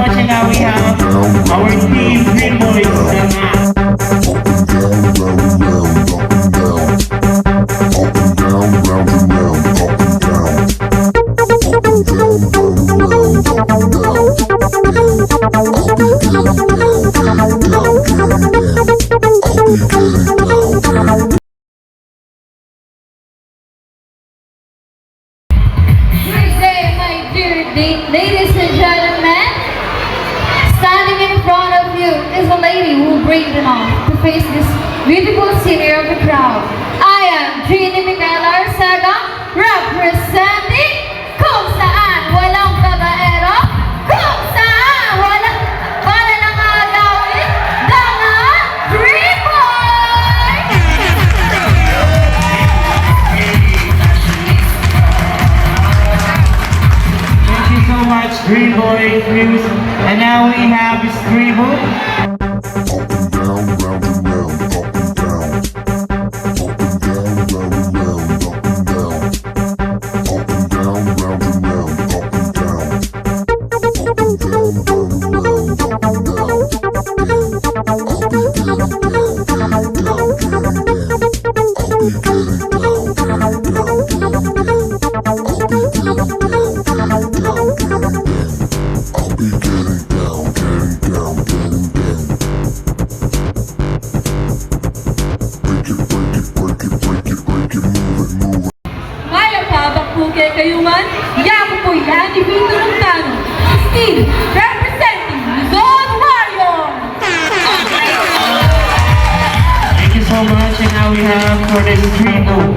much, and now we have our team Green Boys. Ladies and gentlemen, standing in front of you is a lady who will break them off to face this beautiful senior of the crowd. I am Trini Micaela Arcega, representing Kung Saan Walang Babaero, Kung Saan Walang Para ng Agawin, Dama Dream Boy! Thank you so much, Green Boys Music. And now we have Scribble. Kayo man, yapo po yan, ibito ng tanong. Steve, representing Luzon Warrior! Thank you so much, and now we have for the Scribble.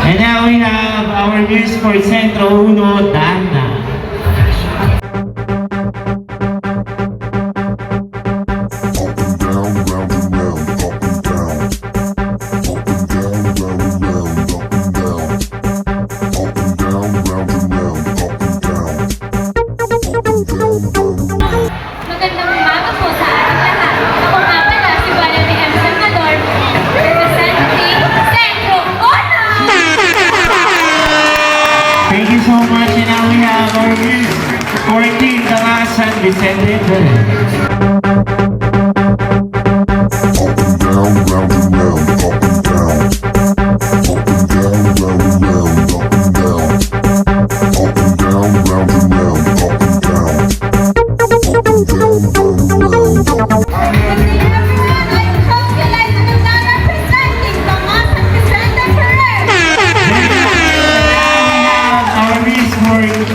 And now we have our news for Centro Uno, Dana. Magandang umaga po sa ating lahat. Ako nga pala si Valerie M. Salvador, representing Centro Uno! Thank you so much, and now we have our news for Team San Vicente.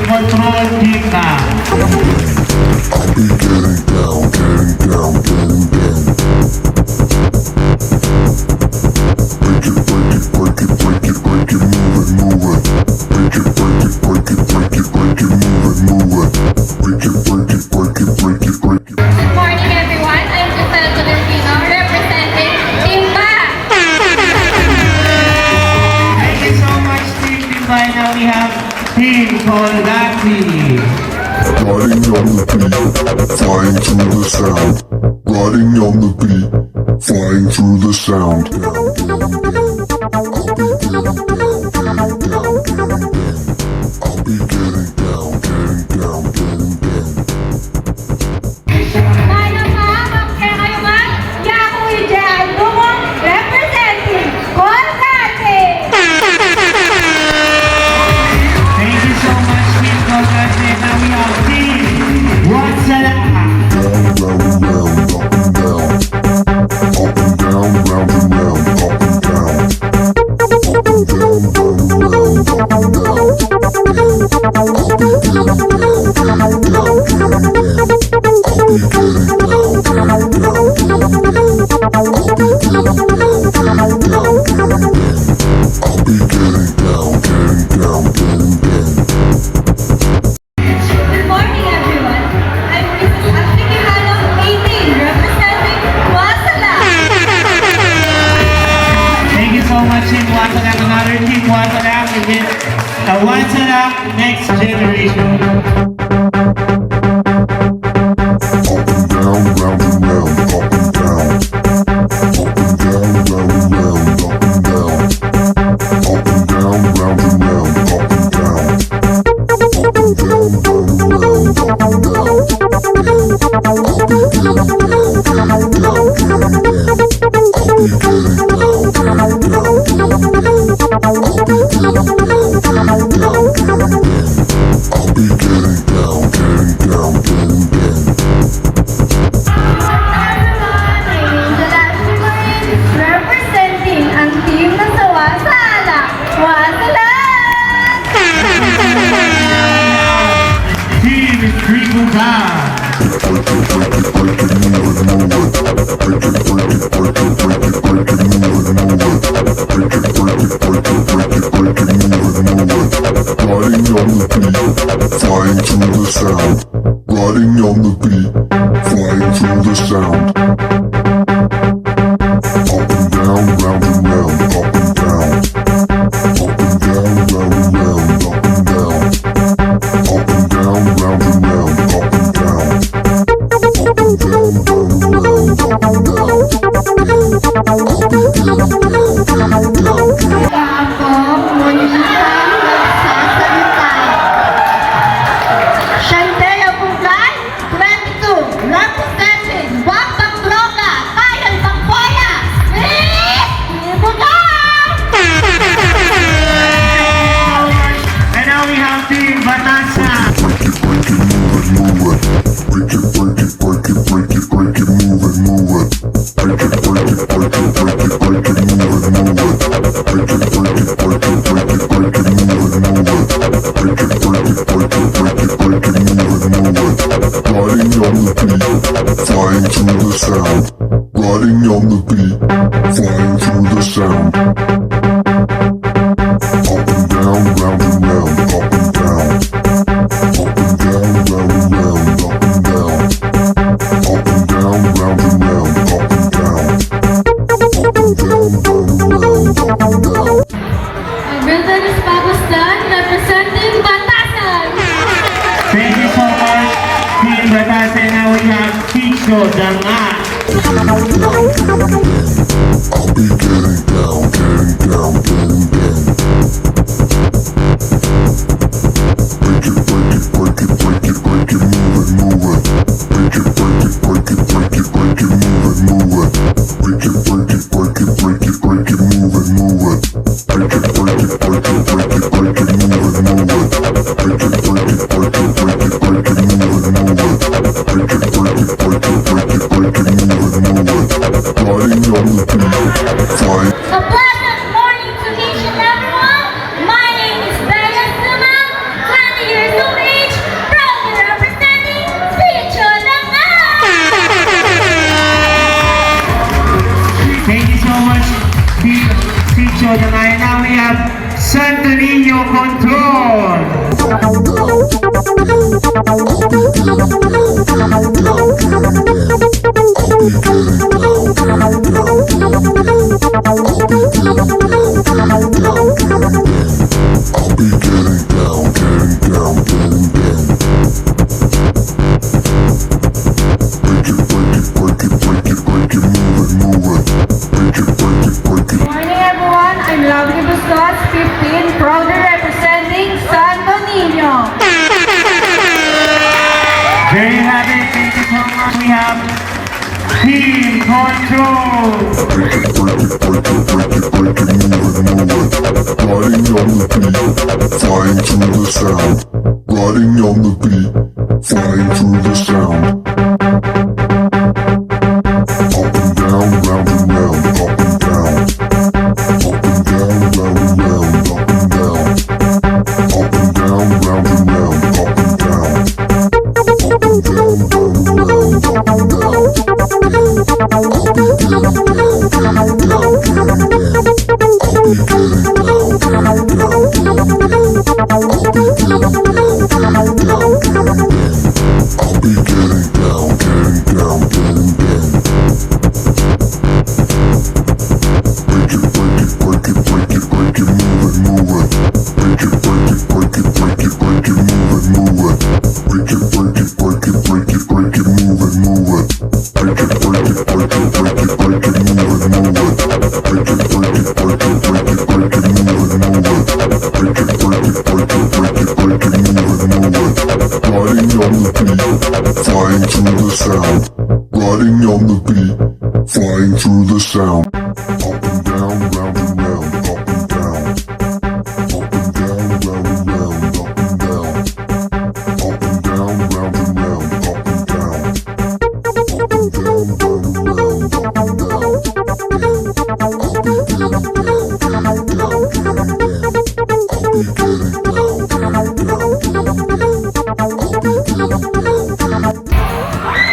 Control Dika. I'll be getting down, getting down, getting down. Break it, break it, break it, break it, move it, move it. Break it, break it, break it, break it, break it, move it, move it. Break it, break it, break it, break it, break it. Good morning, everyone. I'm Giselle Tolentino, representing Timba. Thank you so much, Team Timba. Now we have Team Colgante. Riding on the beat, flying through the sound. Riding on the beat, flying through the sound. Down, down, down. I'll be getting down, getting down, getting down. I'll be getting down, getting down, getting down. Kaya kayo man, Yaku Ijay Dumo, representing Colgante. Thank you so much, Team Colgante. Now we have Team Watsala. Down, round, round, up and down. Up and down, round and round, up and down. Up and down.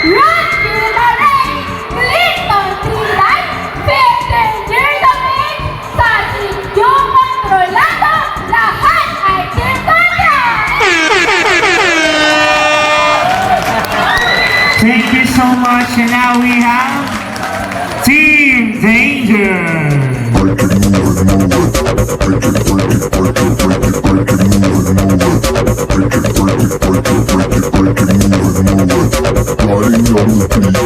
Run through the rain, Clinton Trinidad, 15 years of age, sa sinyong kontrolado, lahat ay Team Kanya! Thank you so much. And now we have Team Danger. Break it, move it, move it. Break it, break it, break it, break it, break it, move it, move it. Break it, break it, break it, break it, break it, move it, move it. Riding on the beat,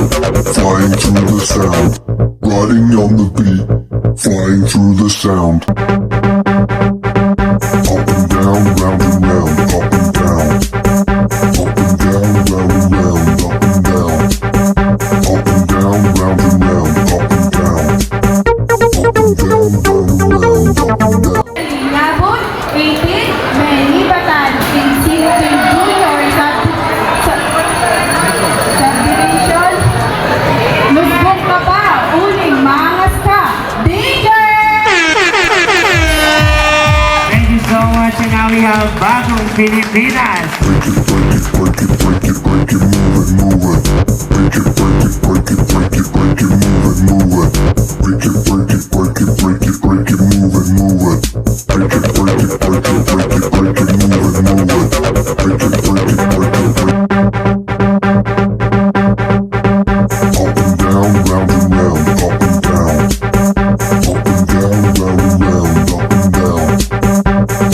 flying through the sound. Riding on the beat, flying through the sound. Up and down, round and round, up and down. Up and down, round and round, up and down. Up and down, round and round, up and down. Up and down, round and round, up and down. Labon, 18, Manny Batan, 18, Junior, subdivision. Musbong ka pa, uling, mangas ka, Danger! Thank you so much. And now we have Bagong Pilipinas. Break it, break it, break it, break it, move it, move it. Break it, break it, break it, break it, break it, move it, move it. Break it, break it, break it, break it, break it, move it, move it. Break it, break it, break it, break it, break it, move it, move it. Break it, break it, break it, break it. Up and down, round and round, up and down. Up and down, round and round, up and down.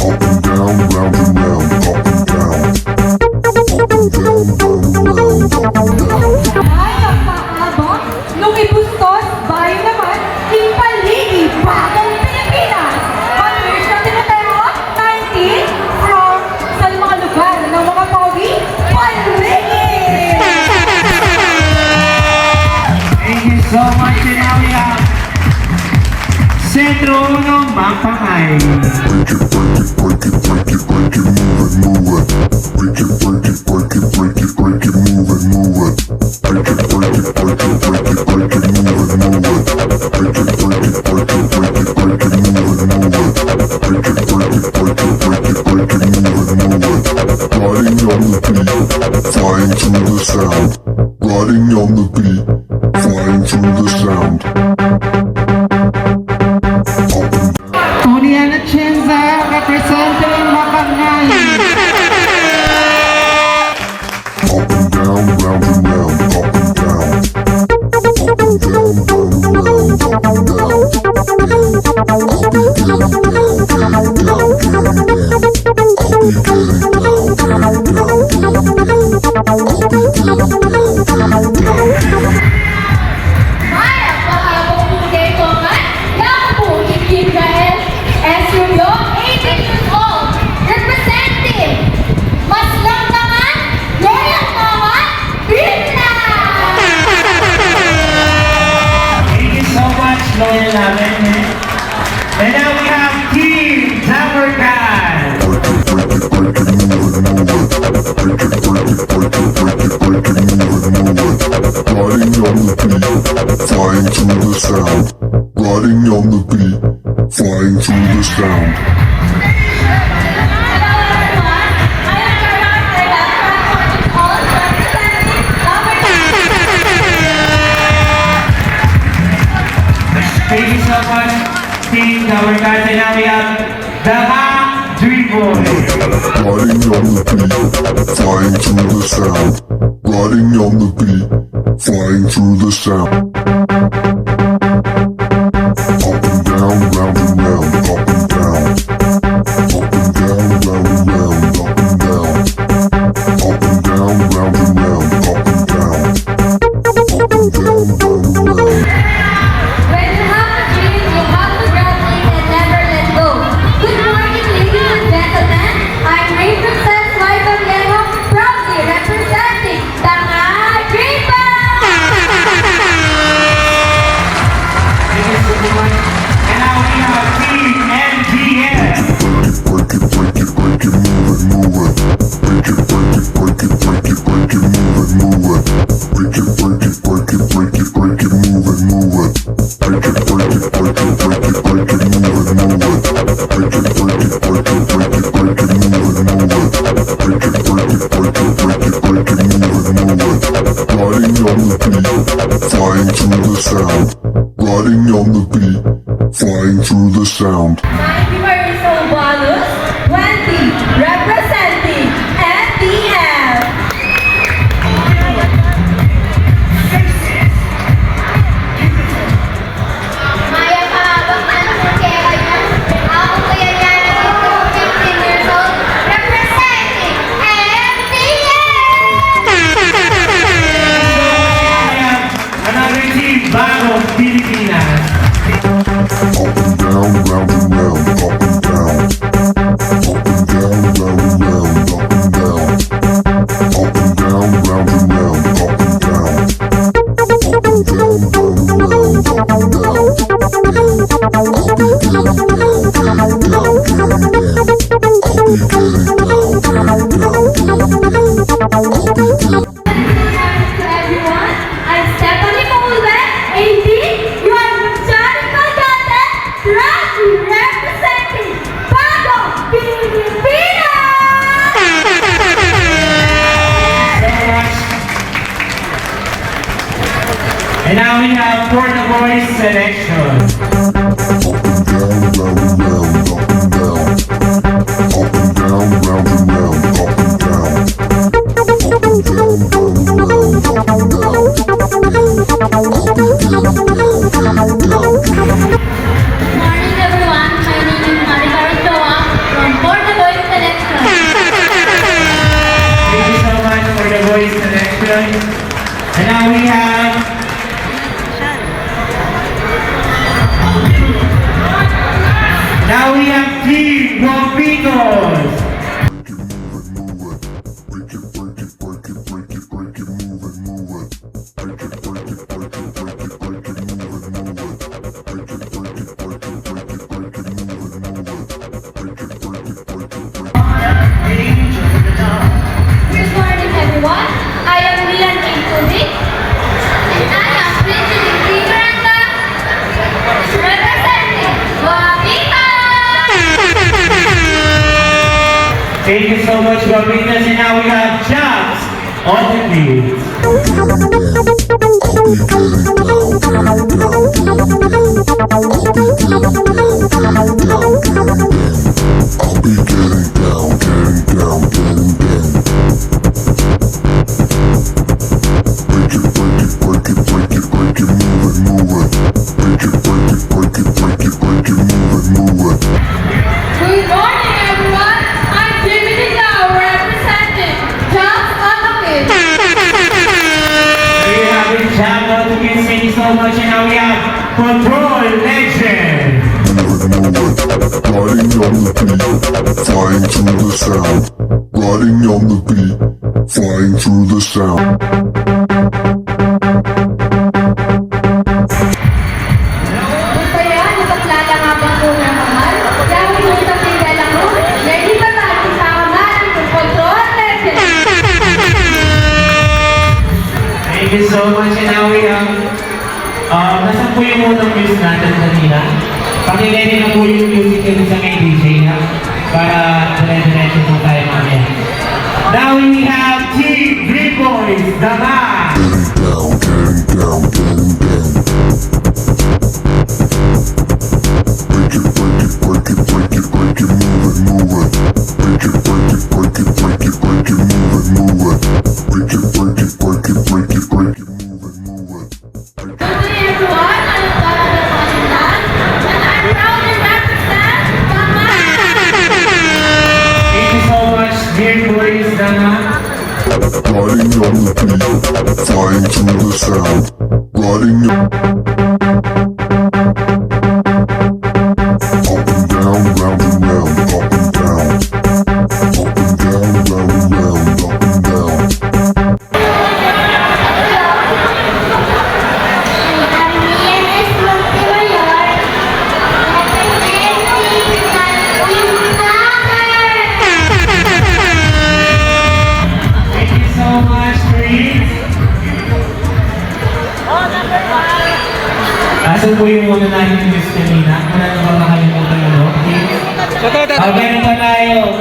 Up and down, round and round, up and down. Up and down, round and round, up and down. Ay, ang paabot, nung ipustos, bayo naman, ipaligi, Bagong Pilipinas! Pag-wish na Timoteo, 19, from sa mga lugar ng mga pogi, paligi! Thank you so much. And now we have Centro Uno Mapamay. Break it, break it, break it, break it, break it, move it, move it. Break it, break it, break it, break it, break it, move it, move it. Break it, break it, break it, break it, break it, move it, move it. Break it, break it, break it, break it, break it, move it, move it. Break it, break it, break it, break it, break it, move it, move it. Riding on the beat, flying through the sound. Riding on the beat, flying through the sound. Up and Tony Chenza representing Mapamay. Up and down, round and round, up and down. Up and down, round and round, up and down. I'll be getting down, getting down, getting down. I'll be getting down, getting down, getting down. I'll be getting down, getting down, getting down. Maya, pahabong hindi ko man, nakapugin Israel, Estudio, 18 years old, representing, mas lang naman, loyal naman, Bibla! Thank you so much, loyal namin. And now we have Team Tamarkan. Break it, break it, move it, move it. Break it, break it, break it, break it, break it, move it, move it. Riding on the beat, flying through the sound. Riding on the beat, flying through the sound. Thank you so much, Team Tamarkan. And now we have the Dream Boys. Riding on the beat, flying through the sound. Riding on the beat, flying through the sound. Up and down, round and round, up and down. Up and down, round and round, up and down. Up and down, round and round, up and down. Up and down, round and round. When you have a dream, you have to grab it and never let go. Good morning, ladies and gentlemen. I'm Ray Princess Liza Viejo, proudly representing the Dream Band! riding on the beat, flying through the sound. Riding on the beat, flying through the sound. 90 so bonus, 20 representing FDF. Maya pahabang ano po kaya niya? Ako kaya niya na 15 years old, representing FDF. Another team, Bagong Pilipinas. Up and down, round and round, up and down. Up and down, round and round, up and down. Up and down, round and round, up and down. Up and down, round and round, up and down. I'll be getting down, getting down, getting down. I'll be getting down, getting down, getting down. I'll be getting. To everyone, I'm Stephanie Colgante, 18. You are from Colgante, proudly representing Bagong Pilipinas. So much. And now we have for the boys selection. Up and down, round and round, up and down. Up and down, round and round, up and down. Up and down, round and round, up and down. I'll be getting down, getting down, getting down. Good morning, everyone. My name is Marika from For the Boys Selection. Thank you so much for the boys selection. And now we have Team Guapitos. Break it, break it, break it, break it, break it, move it, move it. Break it, break it, break it, break it, break it, move it, move it. Break it, break it, break it, break it, break it, move it, move it. Break it, break it, break it, break it. Good morning, everyone. I am Milan Intubi, and I am President Miranda, representing Guapitos. Thank you so much, Guapitos. And now we have Jobs on the beat. I'll be getting down, getting down, getting down. I'll be getting down, getting down, getting down. I'll be getting down, getting down, getting down. Break it, break it, break it, break it, break it, move it, move it. Break it, break it, break it, break it, break it, move it, move it. Good morning, everyone. I'm Jimmy Now, representing Jobs on the Beat. There you have it, Jobs on the beat. Thank you so much. And now we have Control Legend. Move it, riding on the beat, flying through the sound. Riding on the beat, flying through the sound. Gusto yan, nakaplata nga ba po ng mahal? Kaya mo sa tinggal ako, ready ba tayo sa kamalan ng Control Legend? Thank you so much. And now we have nasan po yung unang news natin kanina? Pakilinin na po yung music yun sa kay DJ ha? Para dire-diretso po tayo mamaya. Now we have Team Green Boys, Dama! Getting down, getting down, getting down. Break it, break it, break it, break it, break it, move it, move it. Break it, break it, break it, break it, break it, move it, move it. Break it, break it, break it, break it, break it, move it, move it. Good morning, everyone. I'm Clara de Pangilinan, and I proudly represent Mama. Thank you so much, Green Boys, Dama! Riding on the beat, flying through the sound. Riding up and down, round and round, up and down. Up and down, round and round, up and down. Thank you so much, Green! Asan po yung una natin news kanina? Wala na ba makalimutan ano? Ganun pa tayo.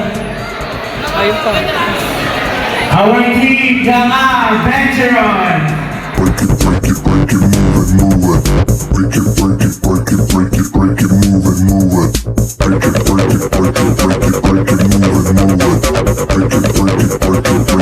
Our team, Gama Veteran. Break it, break it, break it, move it, move it. Break it, break it, break it, break it, break it, move it, move it. Break it, break it, break it, break it, break it, move it, move it. Break it, break it, break it,